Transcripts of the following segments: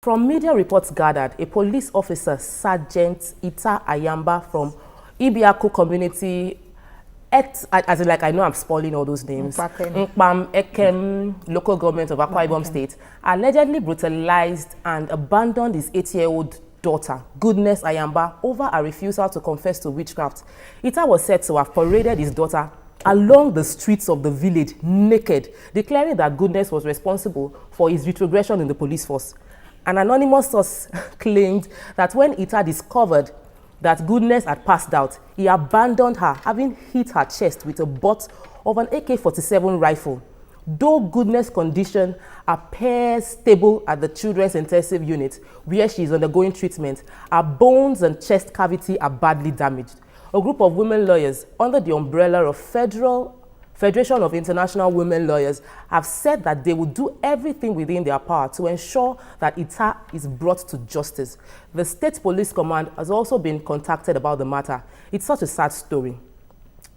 From media reports gathered, a police officer, Sergeant Ita Ayamba from Ibiaku community, as in, like, I know I'm spoiling all those names, Nkpam Ekem local government of Akwa Ibom State, allegedly brutalized and abandoned his 8-year-old daughter, Goodness Ayamba, over a refusal to confess to witchcraft. Ita was said to have paraded his daughter along the streets of the village naked, declaring that Goodness was responsible for his retrogression in the police force. An anonymous source claimed that when Ita discovered that Goodness had passed out, he abandoned her, having hit her chest with a butt of an AK-47 rifle. Though Goodness' condition appears stable at the Children's Intensive Unit, where she is undergoing treatment, her bones and chest cavity are badly damaged. A group of women lawyers under the umbrella of Federation of International Women Lawyers have said that they will do everything within their power to ensure that Ita is brought to justice. The State Police Command has also been contacted about the matter. It's such a sad story.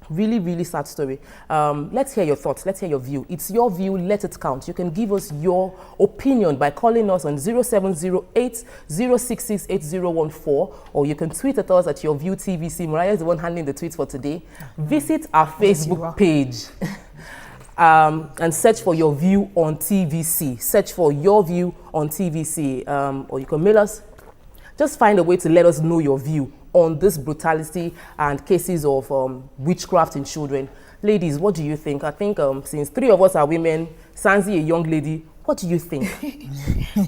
Really, really sad story. Let's hear your thoughts. Let's hear your view. It's your view. Let it count. You can give us your opinion by calling us on 0708 066 8014, or you can tweet at us at Your View TVC. Morayo is the one handling the tweets for today. Visit our Facebook page and search for Your View on TVC. Search for Your View on TVC, or you can mail us. Just find a way to let us know your view on this brutality and cases of witchcraft in children. Ladies, what do you think? I think since 3 of us are women, Sanzy a young lady, what do you think?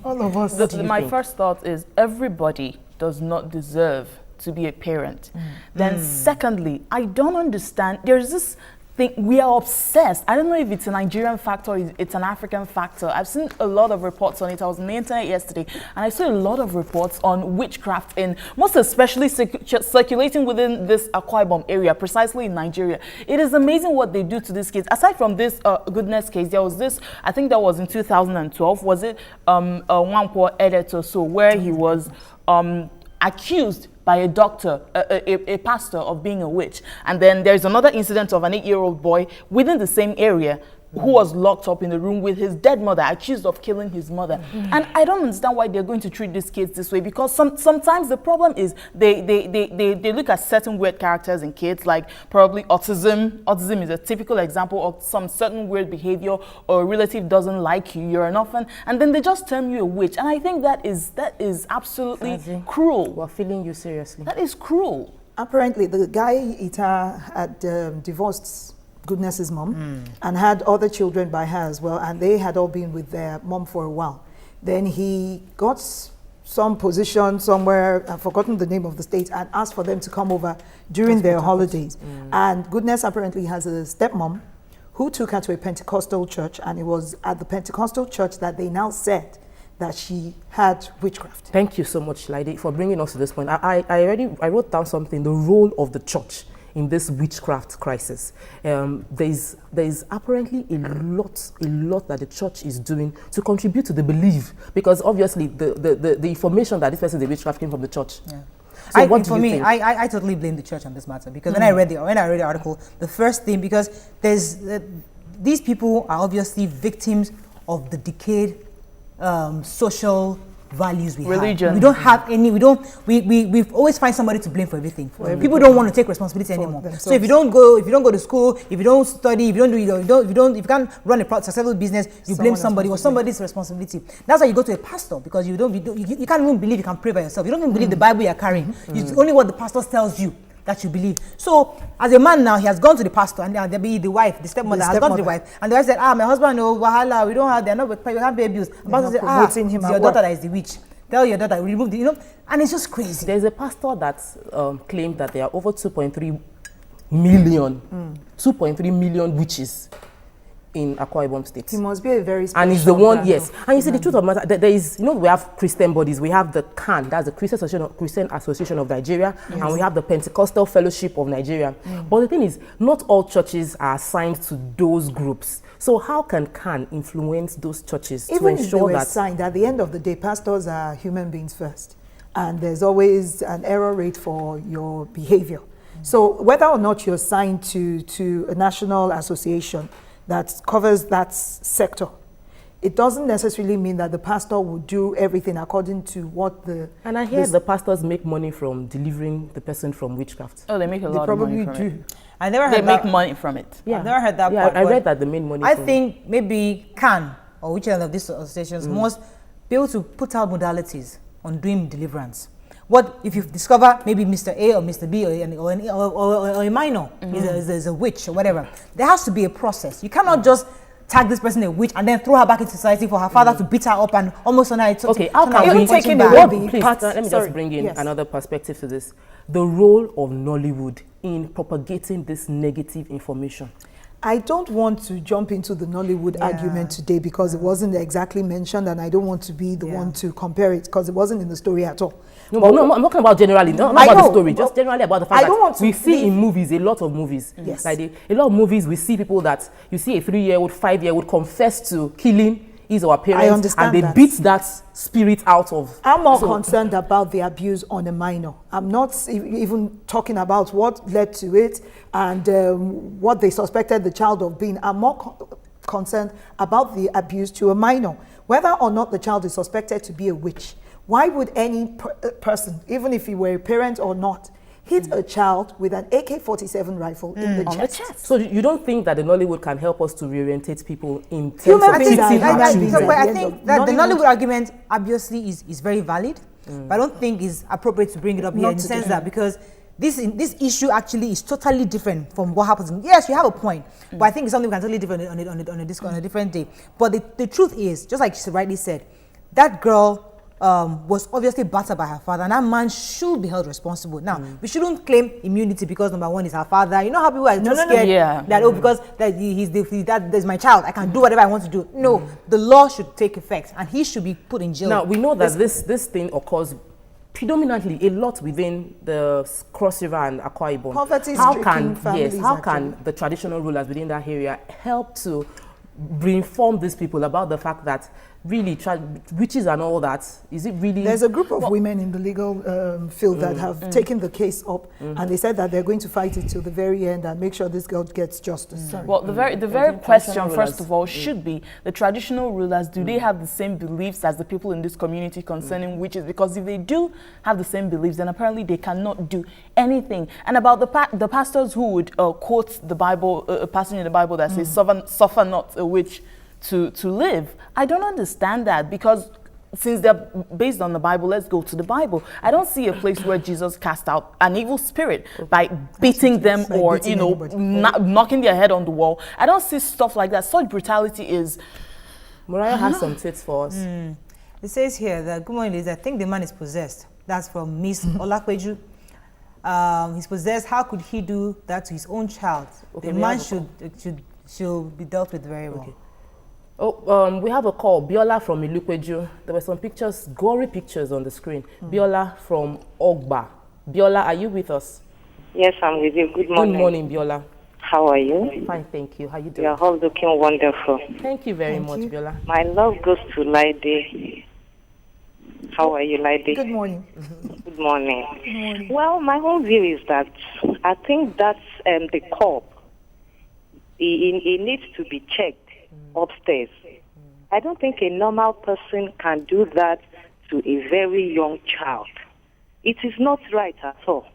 All of us. My first thought is everybody does not deserve to be a parent. Then secondly, I don't understand, there's this thing, we are obsessed. I don't know if it's a Nigerian factor or it's an African factor. I've seen a lot of reports on it. I was on the internet yesterday and I saw a lot of reports on witchcraft, in most especially circulating within this Akwa Ibom area, precisely in Nigeria. It is amazing what they do to these kids. Aside from this Goodness case, there was this, I think that was in 2012, was it Wankwo Editor, so where he was accused by a doctor, a pastor, of being a witch. And then there's another incident of an 8-year-old boy within the same area who was locked up in the room with his dead mother, accused of killing his mother. And I don't understand why they're going to treat these kids this way, because sometimes the problem is they look at certain weird characters in kids, like probably autism. Autism is a typical example of some certain weird behavior, or a relative doesn't like you, you're an orphan, and then they just term you a witch. And I think that is absolutely cruel. We're feeling you seriously. That is cruel. Apparently, the guy Ita had divorced Goodness's mom and had other children by her as well, and they had all been with their mom for a while. Then he got some position somewhere, I've forgotten the name of the state, and asked for them to come over during their holidays. And Goodness apparently has a stepmom who took her to a Pentecostal church, and it was at the Pentecostal church that they now said that she had witchcraft. Thank you so much, Laide, for bringing us to this point. I wrote down something, the role of the church in this witchcraft crisis. There's apparently a lot that the church is doing to contribute to the belief, because obviously the information that this person is a witchcraft came from the church. So I totally blame the church on this matter, because when I read the article, the first thing, because there's these people are obviously victims of the decayed social values we religion. Have. We don't have any, we always find somebody to blame for everything. People don't want to take responsibility anymore. So if you don't go to school, if you don't study, if you can't run a successful business, you blame somebody, or somebody's responsibility. That's why you go to a pastor, because you can't even believe you can pray by yourself. You don't even believe the Bible you're carrying. It's only what the pastor tells you that you believe. So as a man now, he has gone to the pastor, and there'll be the wife, the stepmother has gone to the wife, and the wife said, my husband, no, wahala, we don't have, they're not, we have babies. The pastor said, it's your daughter that is the witch. Tell your daughter, remove the, and it's just crazy. There's a pastor that claimed that there are over 2.3 million witches in Akwa Ibom State. He must be a very special, and he's the one, yes. And you see, the truth of the matter, there is, we have Christian bodies. We have the CAN, that's the Christian Association of Nigeria, and we have the Pentecostal Fellowship of Nigeria. But the thing is, not all churches are assigned to those groups. So how can CAN influence those churches to ensure that... Even if they were assigned, at the end of the day, pastors are human beings first. And there's always an error rate for your behavior. So whether or not you're assigned to a national association that covers that sector, it doesn't necessarily mean that the pastor would do everything according to what the... And I hear the pastors make money from delivering the person from witchcraft. Oh, they make a lot of money from it. I never heard they make money from it. Yeah. I've never heard that part. I read that they made money I from think maybe CAN or whichever of these associations must be able to put out modalities on doing deliverance. What if you discover maybe Mr. A or Mr. B or a minor is a witch or whatever? There has to be a process. You cannot just tag this person a witch and then throw her back into society for her father to beat her up and almost on her. Okay, how can we take let me just bring in another perspective to this. The role of Nollywood in propagating this negative information. I don't want to jump into the Nollywood argument today because it wasn't exactly mentioned, and I don't want to be the one to compare it because it wasn't in the story at all. No, I'm not talking about generally, not about the story, just generally about the fact that we see in movies, a lot of movies. Yes. Like a lot of movies, we see people that, you see a 3-year-old, 5-year-old confess to killing his or her parents, and they beat that spirit out of. I'm more concerned about the abuse on a minor. I'm not even talking about what led to it and what they suspected the child of being. I'm more concerned about the abuse to a minor. Whether or not the child is suspected to be a witch, why would any person, even if he were a parent or not, hit a child with an AK-47 rifle in the chest? So you don't think that the Nollywood can help us to reorientate people in terms Human of beings I think that the Nollywood argument obviously is very valid, but I don't think it's appropriate to bring it up here in the sense that because this issue actually is totally different from what happens. Yes, you have a point, but I think it's something we can totally different on a different day. But the truth is, just like she rightly said, that girl was obviously battered by her father, and that man should be held responsible. Now, we shouldn't claim immunity because number one is her father. You know how people are scared that because that's my child, I can do whatever I want to do. No, the law should take effect, and he should be put in jail. Now we know that this thing occurs predominantly a lot within the Cross River and Akwa Ibom. How can the traditional rulers within that area help to inform these people about the fact that really witches and all that, is it really? There's a group of women in the legal field that have taken the case up, and they said that they're going to fight it till the very end and make sure this girl gets justice. Well, the very question, first of all, should be the traditional rulers, do they have the same beliefs as the people in this community concerning witches? Because if they do have the same beliefs, then apparently they cannot do anything. And about the pastors who would quote the Bible, a passage in the Bible that says, suffer not a witch to live. I don't understand that, because since they're based on the Bible, let's go to the Bible. I don't see a place where Jesus cast out an evil spirit by beating them or, knocking their head on the wall. I don't see stuff like that. Such brutality is... Morayo has some tips for us. It says here that, good morning, ladies, I think the man is possessed. That's from Miss Olakweju. He's possessed. How could he do that to his own child? Okay, the man should be dealt with very well. Okay. Oh, we have a call. Biola from Ilukweju. There were some pictures, gory pictures on the screen. Biola from Ogba. Biola, are you with us? Yes, I'm with you. Good morning. Good morning, Biola. How are you? Fine, thank you. How are you doing? You're all looking wonderful. Thank you very much, Biola. My love goes to Laide. How are you, Laide? Good morning. Good morning. Good morning. Well, my own view is that I think that's the corp. It needs to be checked upstairs. I don't think a normal person can do that to a very young child. It is not right at all.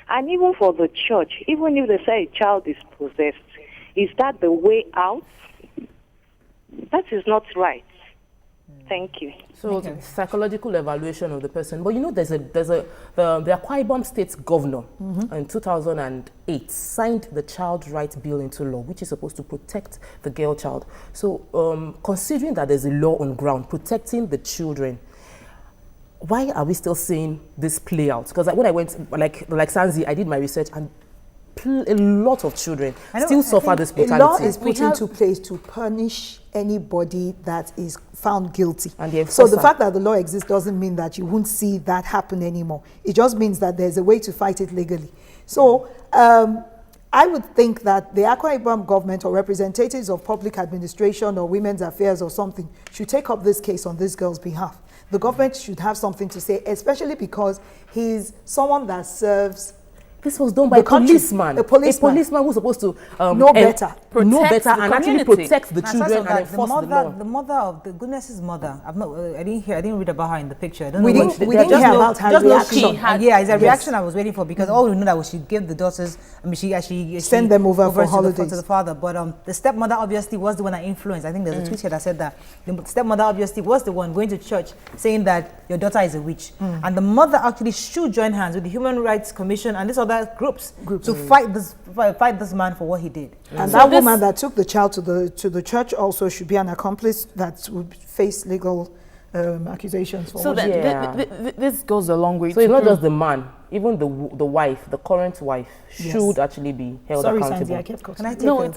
And even for the church, even if they say a child is possessed, is that the way out? That is not right. Thank you. So psychological evaluation of the person. But you know, the Akwa Ibom State governor in 2008 signed the Child Rights Bill into law, which is supposed to protect the girl child. So considering that there's a law on ground protecting the children, why are we still seeing this play out? Because when I went, like Sanzy, I did my research, and a lot of children still suffer this brutality. A law is put into place to punish anybody that is found guilty. So the fact that the law exists doesn't mean that you won't see that happen anymore. It just means that there's a way to fight it legally. So I would think that the Akwa Ibom government or representatives of public administration or women's affairs or something should take up this case on this girl's behalf. The government should have something to say, especially because he's someone that serves This was done by a policeman. A policeman who's supposed to know better and actually protect the children and enforce the law. The mother of the Goodness's mother. I didn't read about her in the picture. I don't we know. We didn't hear about her reaction. Yeah, it's a reaction I was waiting for, because all we know that was she gave the daughters. I mean, she sent them over for holidays to the father. But the stepmother obviously was the one that influenced. I think there's a tweet here that said that the stepmother obviously was the one going to church saying that your daughter is a witch, and the mother actually should join hands with the Human Rights Commission and these other groups to fight this man for what he did. And that woman that took the child to the church also should be an accomplice that would face legal accusations for what she did. This goes a long way. So it's not just the man, even the wife, the current wife, should actually be held accountable. Sorry, Sandy, I kept cutting.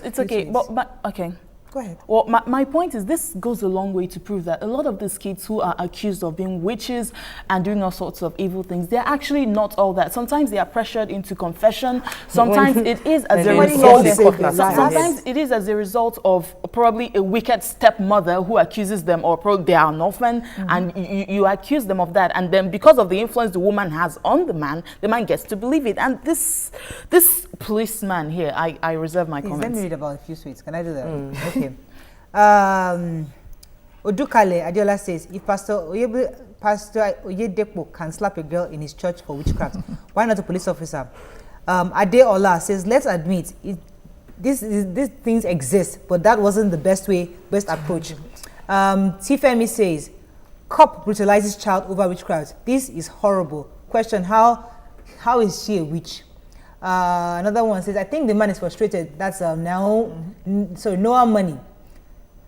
It's okay. But okay. Go ahead. Well, my point is this goes a long way to prove that a lot of these kids who are accused of being witches and doing all sorts of evil things, they're actually not all that. Sometimes they are pressured into confession. Sometimes it is as a result. Sometimes it is as a result of probably a wicked stepmother who accuses them, or probably they are an orphan, and you accuse them of that. And then because of the influence the woman has on the man gets to believe it. And this policeman here, I reserve my comments. Let me read about a few sweets. Can I do that? Okay. Odukale Adiola says, if Pastor Oyedepo can slap a girl in his church for witchcraft, why not a police officer? Adeola says, let's admit these things exist, but that wasn't the best approach. Tifemi says, cop brutalizes child over witchcraft. This is horrible. Question, how is she a witch? Another one says, I think the man is frustrated. That's Noah Money.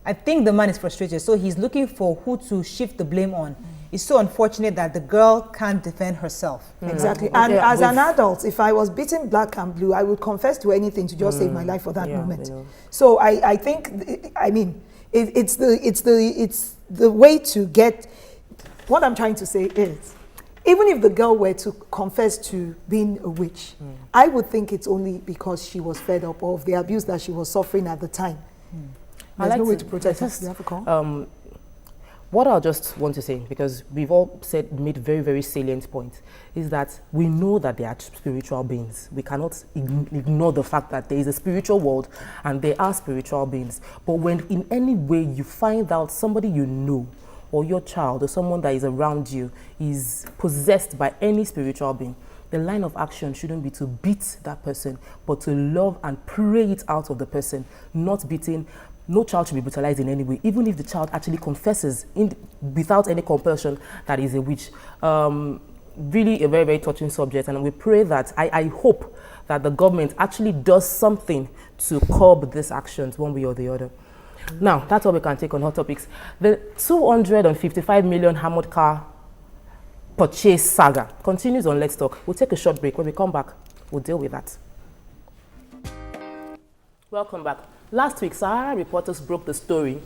I think the man is frustrated, so he's looking for who to shift the blame on. It's so unfortunate that the girl can't defend herself. Exactly. And as an adult, if I was beaten black and blue, I would confess to anything to just save my life for that moment. So I think, I mean, it's the way to get. What I'm trying to say is, even if the girl were to confess to being a witch, I would think it's only because she was fed up of the abuse that she was suffering at the time. There's no way to protect her. What I'll just want to say, because we've all made very, very salient points, is that we know that they are spiritual beings. We cannot ignore the fact that there is a spiritual world and there are spiritual beings. But when in any way you find out somebody you know, or your child, or someone that is around you is possessed by any spiritual being, the line of action shouldn't be to beat that person, but to love and pray it out of the person, not beating. No child should be brutalized in any way, even if the child actually confesses without any compulsion that is a witch. Really a very, very touching subject, and we pray that, I hope that the government actually does something to curb these actions one way or the other. Now, that's all we can take on hot topics. The 255 million armored car purchase saga continues on Let's Talk. We'll take a short break. When we come back, we'll deal with that. Welcome back. Last week, Sahara reporters broke the story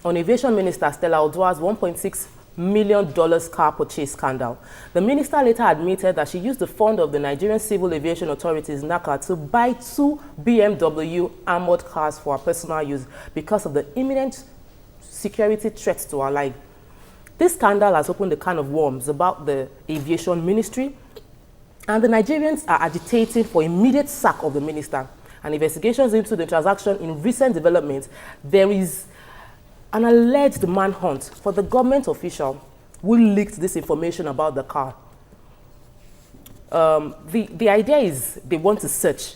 on Aviation Minister Stella Odua's $1.6 million car purchase scandal. The minister later admitted that she used the fund of the Nigerian Civil Aviation Authorities, NACA, to buy 2 BMW armored cars for her personal use because of the imminent security threats to her life. This scandal has opened a can of worms about the aviation ministry, and the Nigerians are agitating for immediate sack of the minister. And investigations into the transaction in recent developments, there is an alleged manhunt for the government official who leaked this information about the car. The idea is they want to search,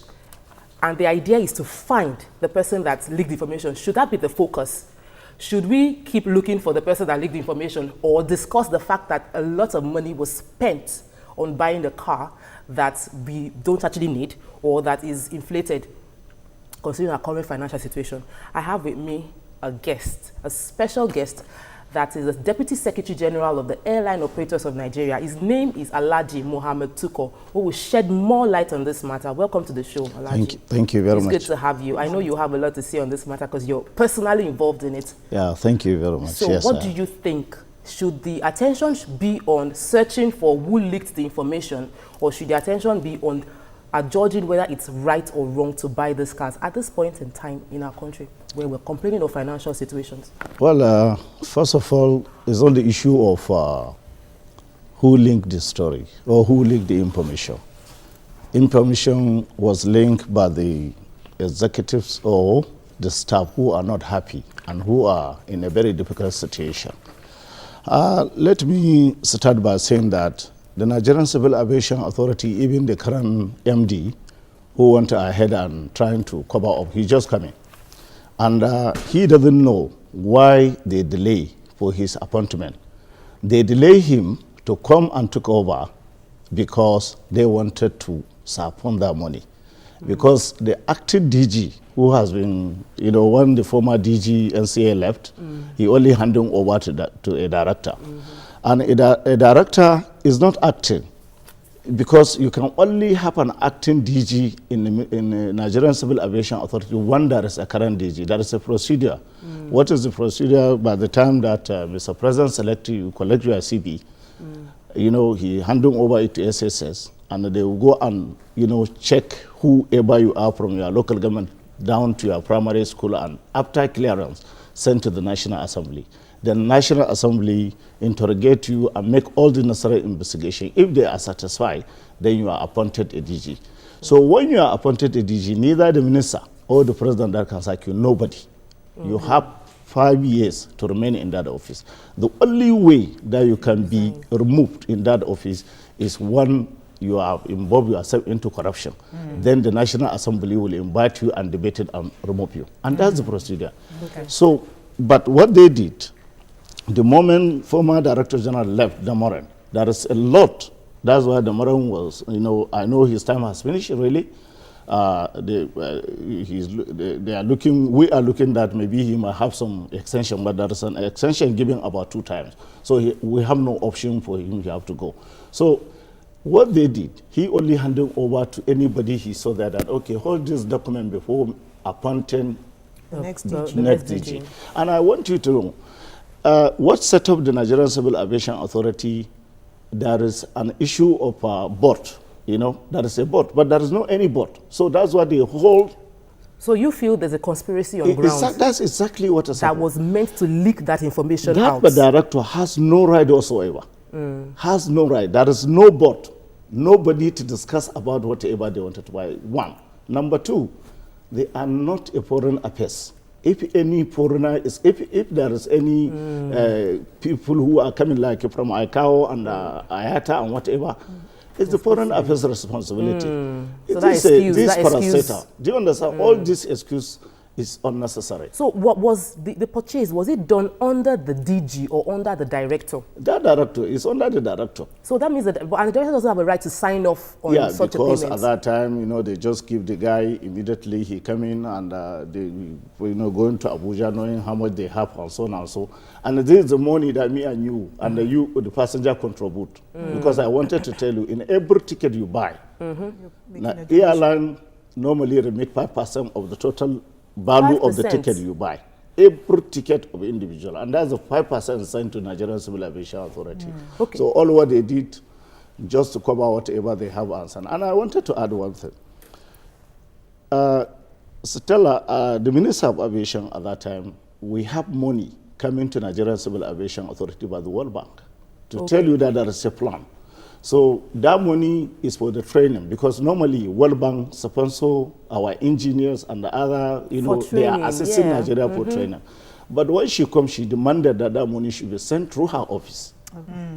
and the idea is to find the person that leaked the information. Should that be the focus? Should we keep looking for the person that leaked the information, or discuss the fact that a lot of money was spent on buying a car that we don't actually need, or that is inflated considering our current financial situation? I have with me a guest, a special guest, that is the Deputy Secretary General of the Airline Operators of Nigeria. His name is Alhaji Mohammed Tuko, who will shed more light on this matter. Welcome to the show, Alhaji. Thank you very much. It's good to have you. I know you have a lot to say on this matter because you're personally involved in it. Yeah, thank you very much. So what do you think? Should the attention be on searching for who leaked the information, or should the attention be on judging whether it's right or wrong to buy these cars at this point in time in our country where we're complaining of financial situations? Well, first of all, it's on the issue of who linked the story or who leaked the information. information was linked by the executives or the staff who are not happy and who are in a very difficult situation. Let me start by saying that the Nigerian Civil Aviation Authority, even the current MD, who went ahead and trying to cover up, he just came in. And he doesn't know why they delay for his appointment. They delay him to come and take over because they wanted to siphon their money. Because the acting DG, who has been, when the former DG NCA left, he only handed over to a director. And a director is not acting, because you can only have an acting DG in the Nigerian Civil Aviation Authority when there is a current DG. There is a procedure. What is the procedure? By the time that Mr. President selects you, collect your CB, he handing over it to SSS, and they will go and, check whoever you are from your local government down to your primary school, and after clearance, sent to the National Assembly. The National Assembly interrogate you and make all the necessary investigation. If they are satisfied, then you are appointed a DG. So when you are appointed a DG, neither the minister or the president that can sack you, nobody. You have 5 years to remain in that office. The only way that you can be removed in that office is when you are involved yourself into corruption. Then the National Assembly will invite you and debate it and remove you. And that's the procedure. Okay. So, but what they did, the moment former Director General left Damoren, there is a lot. That's why Damoren was, I know his time has finished really. They are looking, we are looking that maybe he might have some extension, but there is an extension given about 2 times. So we have no option for him, he have to go. So what they did, he only handed over to anybody he saw that okay, hold this document before appointing the next DG. Next DG. And I want you to know, what set up the Nigerian Civil Aviation Authority, there is an issue of a board. There is a board, but there is no any board. So that's what the whole... So you feel there's a conspiracy on ground? That's exactly what has happened. That was meant to leak that information out. The director has no right whatsoever. Has no right. There is no board. Nobody to discuss about whatever they wanted to buy. 1. Number 2, they are not a foreign affairs. If any foreigner is, if there is any people who are coming like from ICAO and IATA and whatever, it's the foreign affairs responsibility. So that excuse, do you understand? All this excuse is unnecessary. So what was the purchase? Was it done under the DG or under the director? That director is under the director. So that means that, and the director doesn't have a right to sign off on such a payment? Yeah, because at that time, they just give the guy immediately, he come in and they, going to Abuja knowing how much they have and so on and so. And this is the money that me and you and the passenger contribute. Because I wanted to tell you, in every ticket you buy, airline normally remit 5% of the total value 5%. Of the ticket you buy. Every ticket of individual. And that's the 5% sent to Nigerian Civil Aviation Authority. Okay. So all what they did, just to cover whatever they have answered. And I wanted to add one thing. Stella, the Minister of Aviation at that time, we have money coming to Nigerian Civil Aviation Authority by the World Bank to tell you that there is a plan. So that money is for the training, because normally World Bank sponsor our engineers and the other, they are assisting Nigeria for training. But when she comes, she demanded that money should be sent through her office.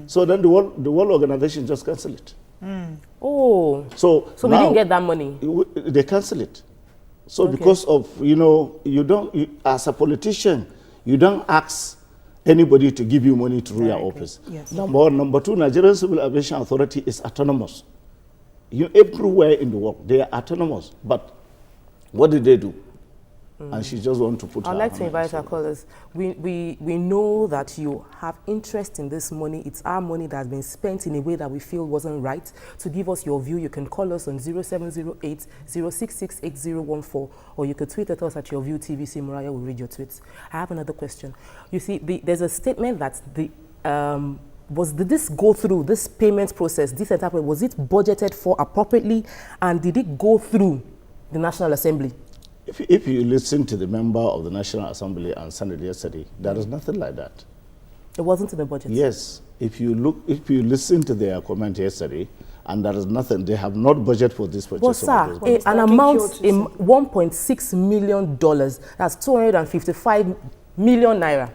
So then the World Organization just cancel it. Oh, so we didn't get that money? They cancel it. So because of, as a politician, you don't ask anybody to give you money through your office. Yes. Number 1. Number 2, Nigerian Civil Aviation Authority is autonomous. Everywhere in the world, they are autonomous. But what did they do? And she just want to put I'd like to invite our callers. We know that you have interest in this money. It's our money that has been spent in a way that we feel wasn't right. To give us your view, you can call us on 0708 066 8014, or you could tweet at us at Your View TVC. Morayo will read your tweets. I have another question. You see, there's a statement that did this go through, this payment process, this enterprise, was it budgeted for appropriately, and did it go through the National Assembly? If you listen to the member of the National Assembly and Senate yesterday, there is nothing like that. It wasn't in the budget? Yes. If you listen to their comment yesterday, and there is nothing. They have not budget for this purchase. But sir, an amount, $1.6 million, that's 255 million naira,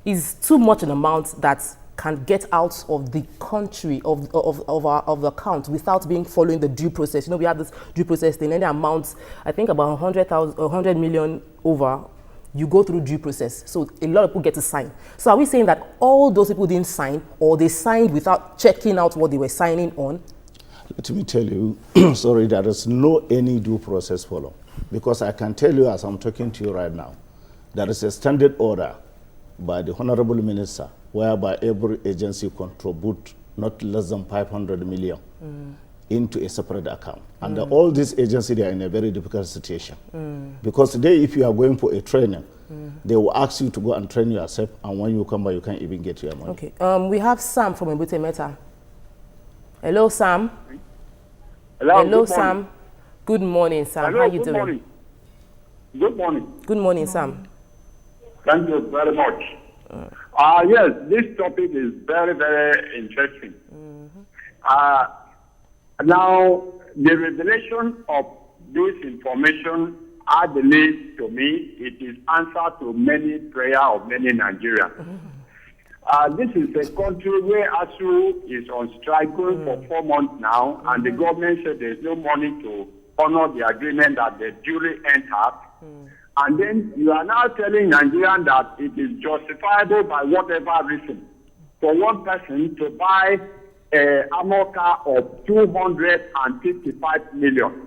is too much an amount that can get out of the country, of the account, without being following the due process. You know, we have this due process thing, any amount, I think about 100 million over, you go through due process. So a lot of people get to sign. So are we saying that all those people didn't sign, or they signed without checking out what they were signing on? Let me tell you, sorry, there is no any due process follow. Because I can tell you, as I'm talking to you right now, there is a standard order by the Honorable Minister whereby every agency contribute not less than 500 million into a separate account. And all these agencies, they are in a very difficult situation. Because today, if you are going for a training, they will ask you to go and train yourself, and when you come back, you can't even get your money. Okay, we have Sam from Ebute Meta. Hello, Sam. Hello, Sam. Good morning, Sam. Hello, how are you good doing? Morning. Good morning. Good morning, Sam. Thank you very much. Yes, this topic is very, very interesting. Now, the revelation of this information, I believe, to me, it is answer to many prayer of many Nigerians. This is a country where ASU is on strike going for 4 months now, and the government said there's no money to honor the agreement that they duly entered. And then you are now telling Nigerians that it is justifiable by whatever reason for one person to buy an armor car of 255 million.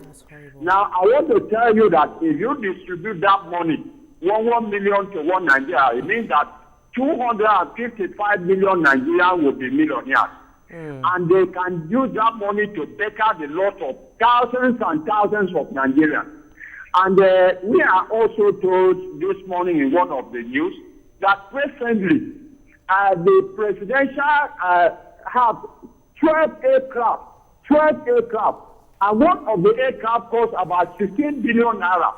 Now, I want to tell you that if you distribute that money, 1 million to one Nigeria, it means that 255 million Nigerians will be millionaires. And they can use that money to better the loss of thousands and thousands of Nigerians. And we are also told this morning in one of the news that presently the presidential have 12 aircraft, and one of the aircraft costs about 16 billion naira.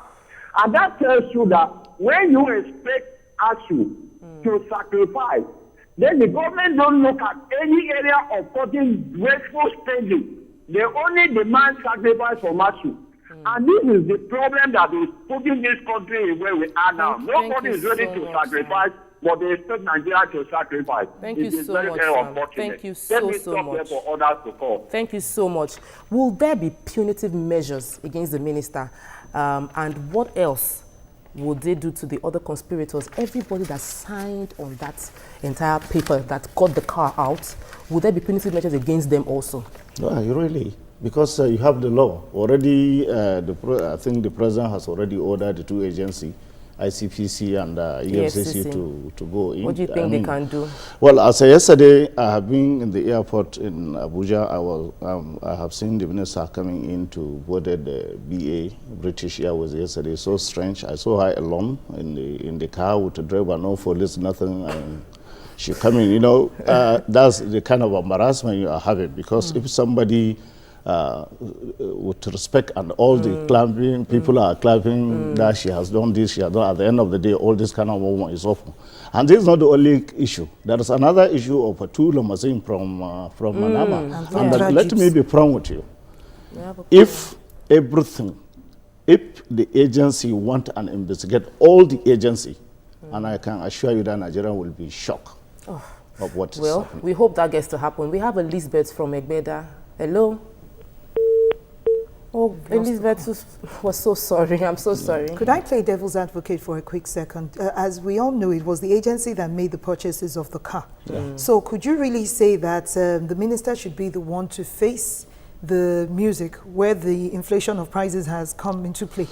And that tells you that when you expect ASU to sacrifice, then the government don't look at any area of cutting wasteful spending. They only demand sacrifice from ASU. And this is the problem that is putting this country where we are now. Nobody is ready to sacrifice, but they expect Nigeria to sacrifice. Thank you so much, Sam. Thank you so much. For others to call. Thank you so much. Will there be punitive measures against the minister? And what else would they do to the other conspirators? Everybody that signed on that entire paper that got the car out, would there be punitive measures against them also? No, really. Because you have the law. Already, I think the president has already ordered the two agencies, ICPC and EFCC, to go in. What do you think they can do? Well, as yesterday, I have been in the airport in Abuja. I have seen the minister coming in to board the BA, British Airways, yesterday. So strange. I saw her alone in the car with the driver, no police, nothing. And she coming, you know, that's the kind of embarrassment you are having. Because if somebody with respect and all the clapping, people are clapping that she has done this, she has done. At the end of the day, all this kind of movement is awful. And this is not the only issue. There is another issue of a two limousine from Manama. And let me be frank with you. If the agency want and investigate all the agency, and I can assure you that Nigeria will be shocked of what is happening. We hope that gets to happen. We have Elizabeth from Egbeda. Hello. Oh, Elizabeth was so sorry. I'm so sorry. Could I play devil's advocate for a quick second? As we all know, it was the agency that made the purchases of the car. So could you really say that the minister should be the one to face the music where the inflation of prices has come into play?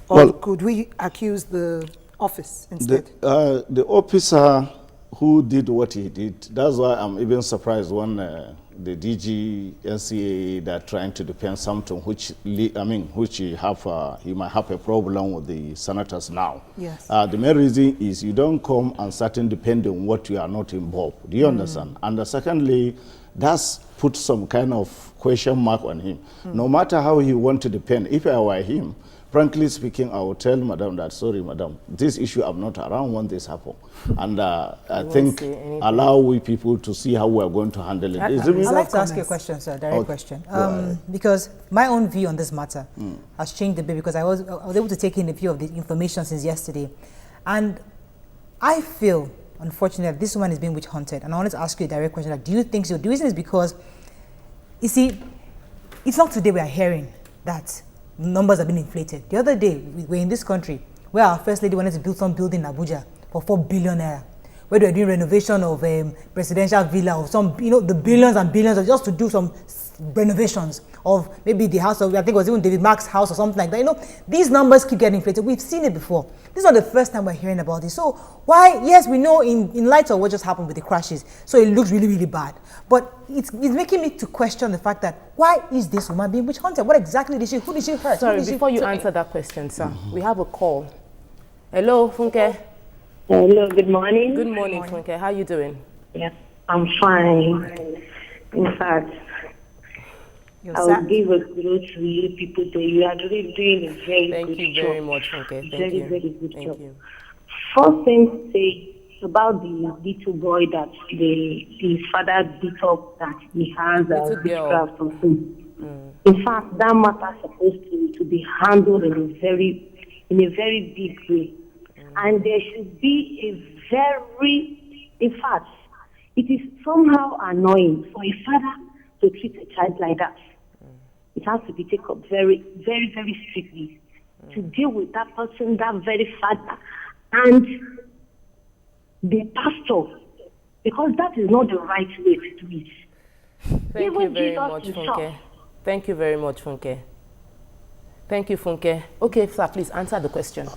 Or could we accuse the office instead? The officer who did what he did, that's why I'm even surprised when the DG NCA that trying to defend something which he might have a problem with the senators now. Yes. The main reason is you don't come and certain depending on what you are not involved. Do you understand? And secondly, that's put some kind of question mark on him. No matter how he want to depend, if I were him, frankly speaking, I will tell Madam that, sorry, Madam, this issue, I'm not around when this happened. And I think allow we people to see how we are going to handle it. I'd like to ask you a question, sir, a direct question. Because my own view on this matter has changed a bit, because I was able to take in a few of the information since yesterday. And I feel, unfortunately, this woman is being witch hunted. And I wanted to ask you a direct question. Like, do you think so? The reason is because, you see, it's not today we are hearing that numbers have been inflated. The other day, we were in this country where our first lady wanted to build some building in Abuja for 4 billion naira, where they were doing renovation of presidential villa or some, the billions and billions of just to do some renovations of maybe the house of, I think it was even David Mark's house or something like that. These numbers keep getting inflated. We've seen it before. This is not the first time we're hearing about this. So why, yes, we know in light of what just happened with the crashes, so it looks really, really bad. But it's making me to question the fact that why is this woman being witch hunted? What exactly did who did she hurt? Sorry, before you answer that question, sir, we have a call. Hello, Funke. Hello, good morning. Good morning, Funke. How are you doing? Yes, I'm fine. In fact, I will give a kudos to you people there. You are really doing a very good job. Thank you very much, Funke. Thank you. Very good Thank job. you. First thing to say about the little boy that his father beat up, that he has a witchcraft or something. In fact, that matter is supposed to be handled in a very big way. And there should be in fact, it is somehow annoying for a father to treat a child like that. It has to be taken up very, very, very strictly to deal with that person, that very father, and the pastor, because that is not the right way to do it. Thank you very much, Funke. Thank you very much, Funke. Thank you, Funke. Okay, sir, please answer the question.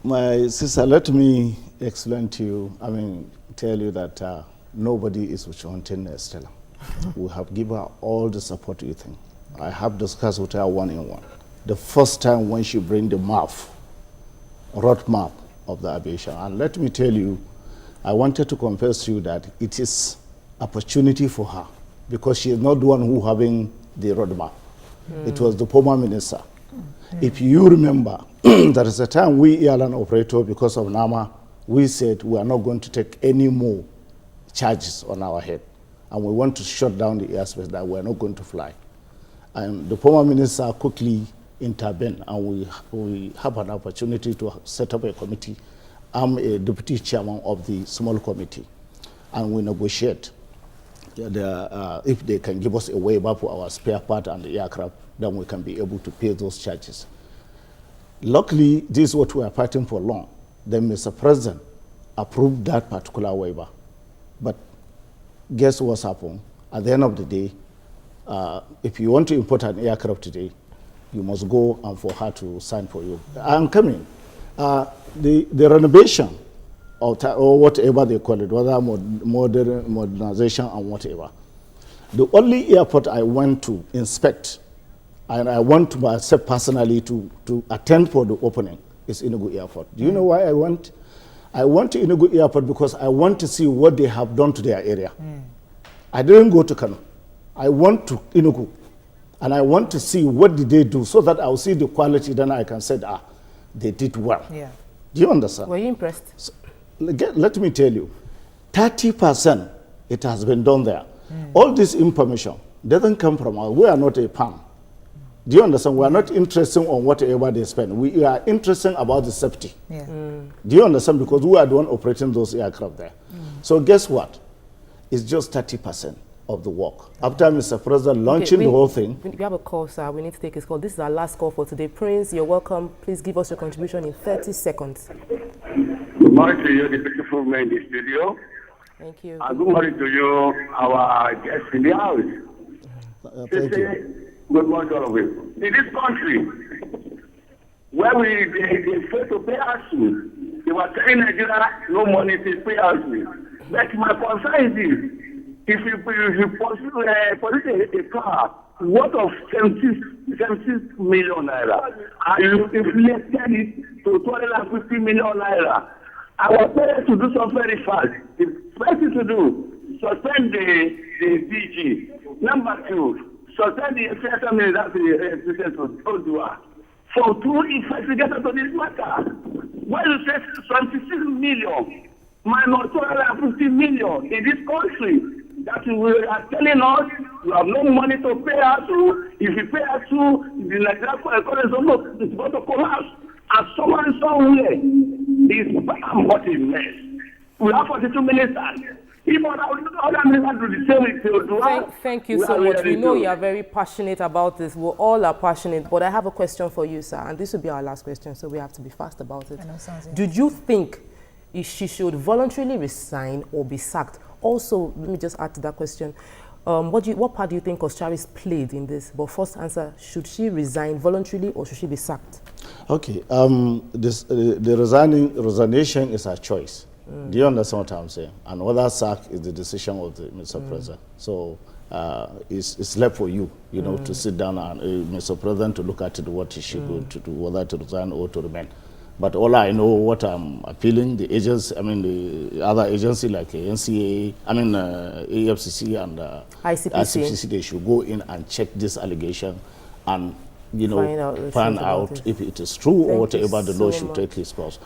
My sister, let me explain to you, tell you that nobody is witch hunting Estella. We have given her all the support you think. I have discussed with her one-on-one. The first time when she bring the road map of the aviation. And let me tell you, I wanted to confess to you that it is opportunity for her, because she is not the one who having the road map. It was the former minister. If you remember, there is a time we airline operator, because of NAMA, we said we are not going to take any more charges on our head. And we want to shut down the airspace, that we are not going to fly. And the former minister quickly intervened, and we have an opportunity to set up a committee. I'm a deputy chairman of the small committee, and we negotiate. If they can give us a waiver for our spare part and the aircraft, then we can be able to pay those charges. Luckily, this is what we are fighting for long. Then Mr. President approved that particular waiver. But guess what's happened? At the end of the day, if you want to import an aircraft today, you must go and for her to sign for you. I'm coming. The renovation, or whatever they call it, whether modernization and whatever. The only airport I went to inspect, and I went to myself personally to attend for the opening, is Enugu Airport. Do you know why I went? I went to Enugu Airport because I want to see what they have done to their area. I didn't go to Kano. I went to Enugu, and I want to see what did they do, so that I'll see the quality, then I can say, they did well. Yeah. Do you understand? Were you impressed? So, let me tell you, 30% it has been done there. All this information doesn't come from us. We are not a PAM. Do you understand? We are not interested on whatever they spend. We are interested about the safety. Yeah. Do you understand? Because we are the one operating those aircraft there. So guess what? It's just 30% of the work. After Mr. President launching the whole thing. We have a call, sir. We need to take his call. This is our last call for today. Prince, you're welcome. Please give us your contribution in 30 seconds. Good morning to you, the beautiful man in the studio. Thank you. And good morning to you, our guests in the house. Thank you. Good morning to all of you. In this country, where they fail to pay us, they were telling Nigeria no money to pay us. But my concern is this: if you possess a car worth of 76 million naira, and you inflated it to 250 million naira, I was told to do something very fast. The first thing to do, suspend the DG. Number two, suspend the exception that's the president of Odua. for to investigate into this matter. When you say 26 million minus 250 million in this country, that you are telling us you have no money to pay us to. If you pay us to, the Nigerian economy is going to collapse. And someone somewhere is what is mess. We have 42 ministers. If other ministers do the same, thank you so much. We know you are very passionate about this. We all are passionate. But I have a question for you, sir. And this will be our last question, so we have to be fast about it. Did you think she should voluntarily resign or be sacked? Also, let me just add to that question. What part do you think Koschari's played in this? But first answer, should she resign voluntarily or should she be sacked? Okay, the resignation is her choice. Do you understand what I'm saying? And whether sack is the decision of the Mr. President. So it's left for you, you know, to sit down and Mr. President to look at it, what he should do, to do, whether to resign or to remain. But all I know, what I'm appealing, the agents, I mean, the other agency like NCA, I mean, AFCC and ICPC, they should go in and check this allegation and, you know, find out if it is true or whatever. The law should take its course.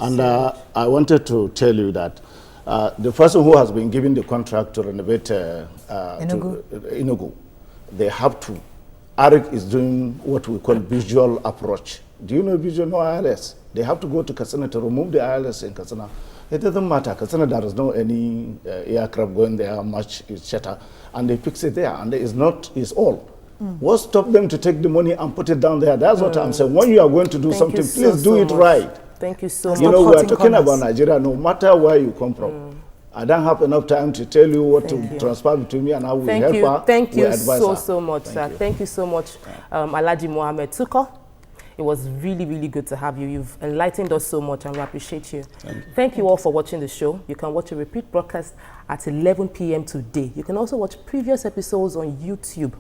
And I wanted to tell you that the person who has been given the contract to renovate Enugu, they have to. ARIC is doing what we call visual approach. Do you know visual? No ILS. They have to go to Katsina to remove the ILS in Katsina. It doesn't matter. Katsina, there is no any aircraft going there, much is shatter, and they fix it there, and it's all. What stopped them to take the money and put it down there? That's what I'm saying. When you are going to do something, please do it right. Thank you so much. You know, we are talking about Nigeria, no matter where you come from. I don't have enough time to tell you what to transpire between me and how we help her. Thank you so much, sir. Thank you so much, Alhaji Mohammed Tuko. It was really, really good to have you. You've enlightened us so much and we appreciate you. Thank you all for watching the show. You can watch a repeat broadcast at 11 p.m. today. You can also watch previous episodes on YouTube.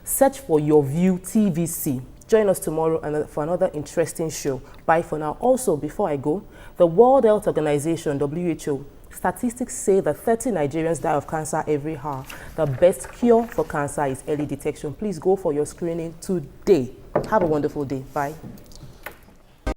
Search for Your View TVC. Join us tomorrow for another interesting show. Bye for now. Also, before I go, the World Health Organization, WHO, statistics say that 30 Nigerians die of cancer every hour. The best cure for cancer is early detection. Please go for your screening today. Have a wonderful day. Bye.